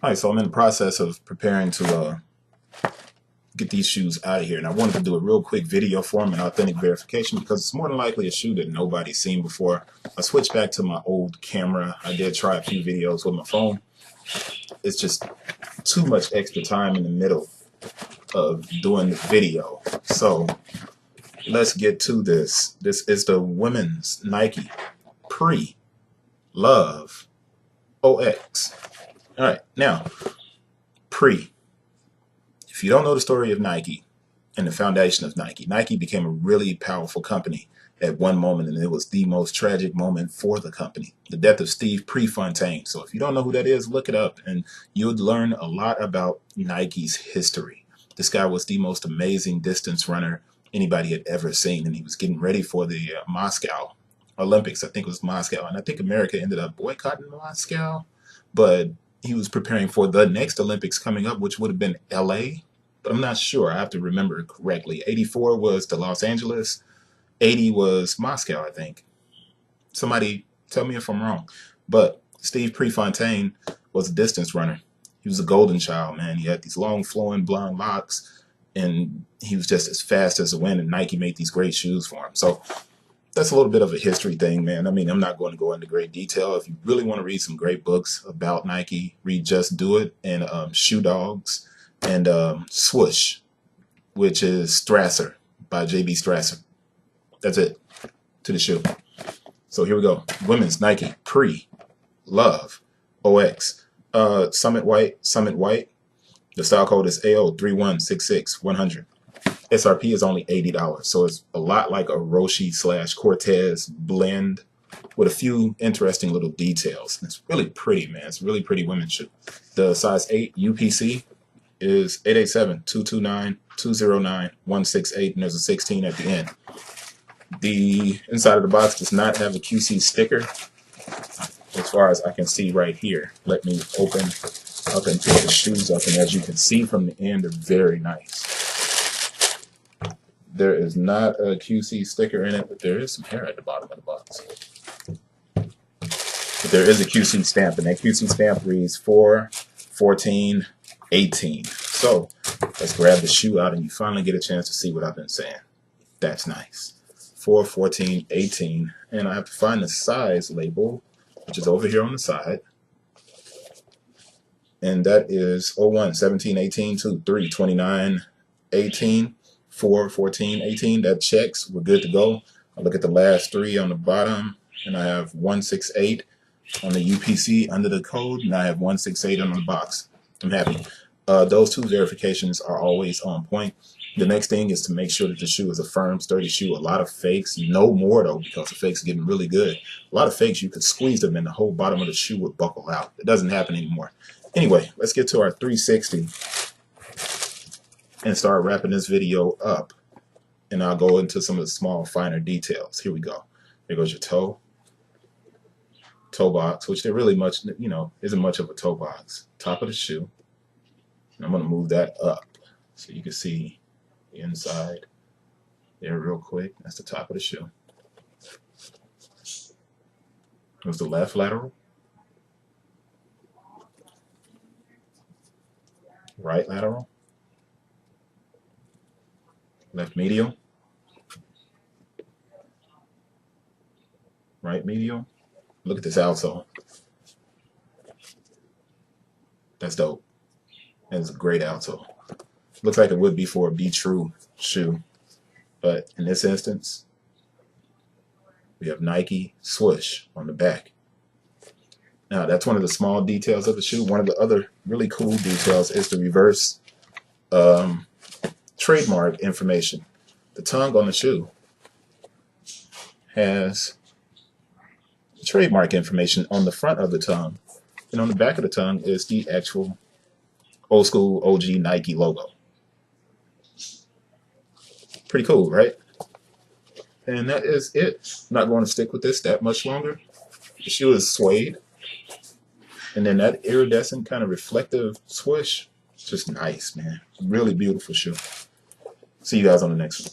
Alright, so I'm in the process of preparing to get these shoes out of here, and I wanted to do a real quick video for them and authentic verification because it's more than likely a shoe that nobody's seen before. I switched back to my old camera. I did try a few videos with my phone. It's just too much extra time in the middle of doing the video. So let's get to this. This is the women's Nike Pre-Love OX. Alright, now, pre. If you don't know the story of Nike and the foundation of Nike, Nike became a really powerful company at one moment, and it was the most tragic moment for the company, the death of Steve Prefontaine. So if you don't know who that is, look it up, and you'll learn a lot about Nike's history. This guy was the most amazing distance runner anybody had ever seen, and he was getting ready for the Moscow Olympics. I think it was Moscow, and I think America ended up boycotting Moscow, but he was preparing for the next Olympics coming up, which would have been LA, but I'm not sure. I have to remember it correctly. 84 was the Los Angeles, 80 was Moscow, I think. Somebody tell me if I'm wrong. But Steve Prefontaine was a distance runner. He was a golden child, man. He had these long flowing blonde locks, and he was just as fast as the wind, and Nike made these great shoes for him. So that's a little bit of a history thing, man. I mean, I'm not going to go into great detail. If you really want to read some great books about Nike, read Just Do It and Shoe Dogs and Swoosh, which is Strasser by J.B. Strasser. That's it. To the shoe. So here we go. Women's Nike Pre-Love OX. Summit White. The style code is AO3166100. SRP is only $80, so it's a lot like a Roshi / Cortez blend with a few interesting little details. It's really pretty, man. It's a really pretty women's shoe. The size 8 UPC is 887-229-209-168, and there's a 16 at the end. The inside of the box does not have a QC sticker, as far as I can see right here. Let me open up and pick the shoes up, and as you can see from the end, they're very nice. There is not a QC sticker in it, but there is some hair at the bottom of the box. But there is a QC stamp, and that QC stamp reads 4/14/18. So let's grab the shoe out, and you finally get a chance to see what I've been saying. That's nice. 4/14/18, and I have to find the size label, which is over here on the side. And that is 01/17/18-3/29/18. 4/14/18. That checks. We're good to go. I look at the last 3 on the bottom, and I have 168 on the UPC under the code, and I have 168 on the box. I'm happy. Those 2 verifications are always on point. The next thing is to make sure that the shoe is a firm, sturdy shoe. A lot of fakes, no more though, because the fakes are getting really good. A lot of fakes, you could squeeze them and the whole bottom of the shoe would buckle out. It doesn't happen anymore. Anyway, let's get to our 360. And start wrapping this video up, and I'll go into some of the small, finer details. Here we go. There goes your toe box, which there really much, isn't much of a toe box. Top of the shoe. And I'm going to move that up so you can see the inside there real quick. That's the top of the shoe. There's the left lateral, right lateral, left medial, right medial. Look at this outsole. That's dope. That's a great outsole. Looks like it would be for a Be True shoe, but in this instance, we have Nike Swoosh on the back. Now, that's one of the small details of the shoe. One of the other really cool details is the reverse trademark information. The tongue on the shoe has trademark information on the front of the tongue, and on the back of the tongue is the actual old school OG Nike logo. Pretty cool, right? And that is it. I'm not going to stick with this that much longer. The shoe is suede, and then that iridescent kind of reflective swoosh, just nice, man. Really beautiful shoe. See you guys on the next one.